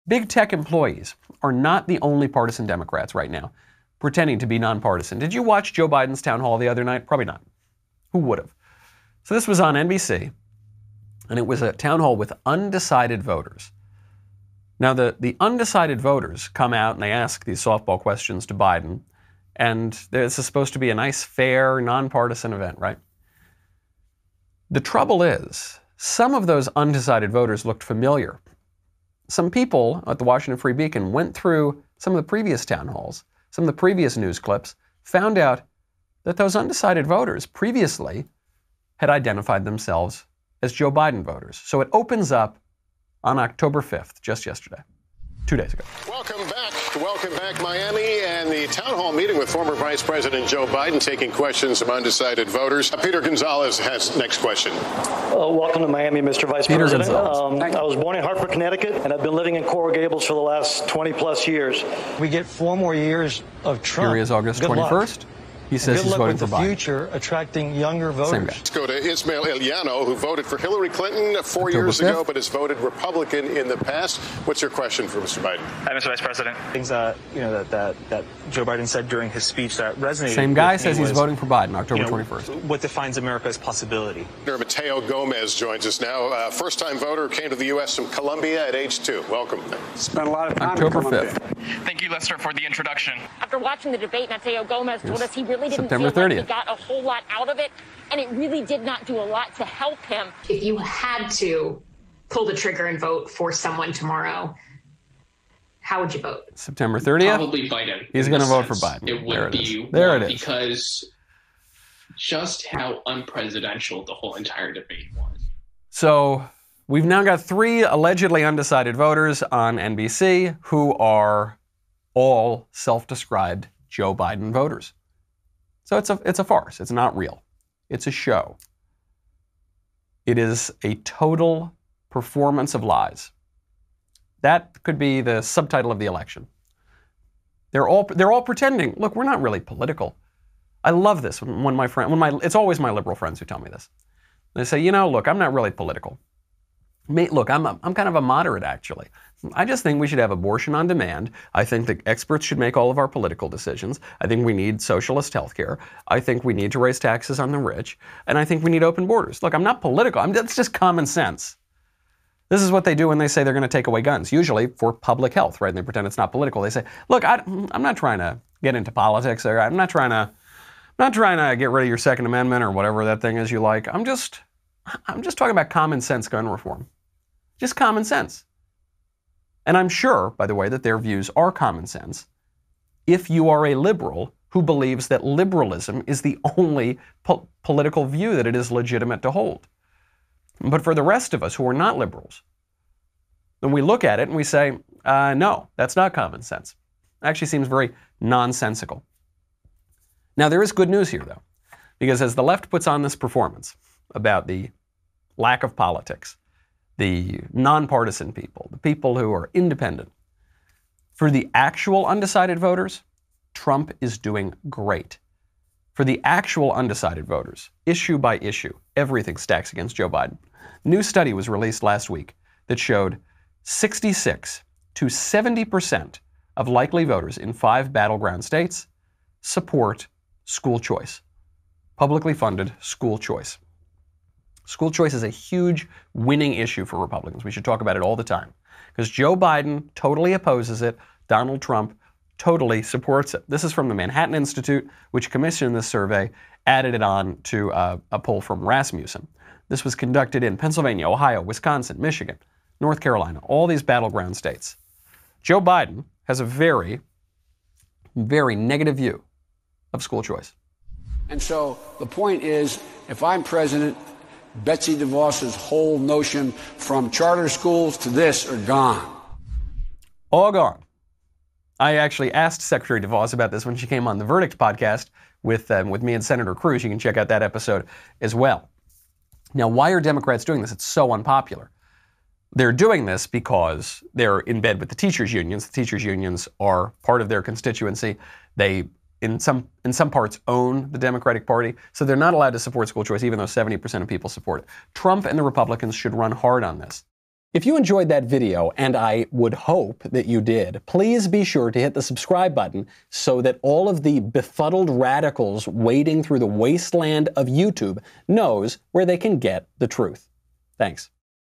Big tech employees are not the only partisan Democrats right now pretending to be nonpartisan. Did you watch Joe Biden's town hall the other night? Probably not. Who would have? So this was on NBC, and it was a town hall with undecided voters. Now, the undecided voters come out and they ask these softball questions to Biden, and this is supposed to be a nice, fair, nonpartisan event, right? The trouble is, some of those undecided voters looked familiar. Some people at the Washington Free Beacon went through some of the previous town halls, some of the previous news clips, found out that those undecided voters previously had identified themselves as Joe Biden voters. So it opens up on October 5th, just yesterday, 2 days ago. Welcome back, Miami, and the town hall meeting with former Vice President Joe Biden, taking questions from undecided voters. Peter Gonzalez has next question. Welcome to Miami, Mr. Vice Peter President. Gonzalez. I was born in Hartford, Connecticut, and I've been living in Coral Gables for the last 20 plus years. We get 4 more years of Trump. Here he is, August 21st. He says he's voting for Biden. Good luck with the future, attracting younger voters. Same guy. Let's go to Ismail Eliano, who voted for Hillary Clinton 4 years ago, but has voted Republican in the past. What's your question for Mr. Biden? Hi, Mr. Vice President. Things that Joe Biden said during his speech that resonated. Same guy says he's voting for Biden, October 21st. What defines America as possibility? Mateo Gomez joins us now. First-time voter, came to the U.S. from Colombia at age 2. Welcome. Spent a lot of time October 5th. Thank you, Lester, for the introduction. After watching the debate, Mateo Gomez told us he really didn't September feel 30th. like he got a whole lot out of it, and it really did not do a lot to help him. If you had to pull the trigger and vote for someone tomorrow, how would you vote? September 30th? Probably Biden. He's going to vote for Biden. It would be there it is. Because just how unpresidential the whole entire debate was. So we've now got 3 allegedly undecided voters on NBC who are all self-described Joe Biden voters. So it's a farce. It's not real. It's a show. It is a total performance of lies. That could be the subtitle of the election. They're all pretending. Look, we're not really political. I love this it's always my liberal friends who tell me this. They say, look, I'm not really political. Look, I'm kind of a moderate, actually. I just think we should have abortion on demand. I think that experts should make all of our political decisions. I think we need socialist health care. I think we need to raise taxes on the rich. And I think we need open borders. Look, I'm not political. That's just common sense. This is what they do when they say they're going to take away guns, usually for public health, right? And they pretend it's not political. They say, look, I'm not trying to get into politics, or I'm not trying to get rid of your Second Amendment or whatever that thing is you like. I'm just talking about common sense gun reform. Just common sense. And I'm sure, by the way, that their views are common sense if you are a liberal who believes that liberalism is the only political view that it is legitimate to hold. But for the rest of us who are not liberals, then we look at it and we say, no, that's not common sense. It actually seems very nonsensical. Now, there is good news here, though, because as the left puts on this performance about the lack of politics, the nonpartisan people, the people who are independent, for the actual undecided voters, Trump is doing great. For the actual undecided voters, issue by issue, everything stacks against Joe Biden. A new study was released last week that showed 66 to 70% of likely voters in 5 battleground states support school choice, publicly funded school choice. School choice is a huge winning issue for Republicans. We should talk about it all the time because Joe Biden totally opposes it. Donald Trump totally supports it. This is from the Manhattan Institute, which commissioned this survey, added it on to a poll from Rasmussen. This was conducted in Pennsylvania, Ohio, Wisconsin, Michigan, North Carolina, all these battleground states. Joe Biden has a very, very negative view of school choice. And so the point is, if I'm president, Betsy DeVos's whole notion from charter schools to this are gone. All gone. I actually asked Secretary DeVos about this when she came on the Verdict podcast with me and Senator Cruz. You can check out that episode as well. Now, why are Democrats doing this? It's so unpopular. They're doing this because they're in bed with the teachers' unions. The teachers' unions are part of their constituency. They, in some parts, own the Democratic Party. So they're not allowed to support school choice, even though 70% of people support it. Trump and the Republicans should run hard on this. If you enjoyed that video, and I would hope that you did, please be sure to hit the subscribe button so that all of the befuddled radicals wading through the wasteland of YouTube knows where they can get the truth. Thanks.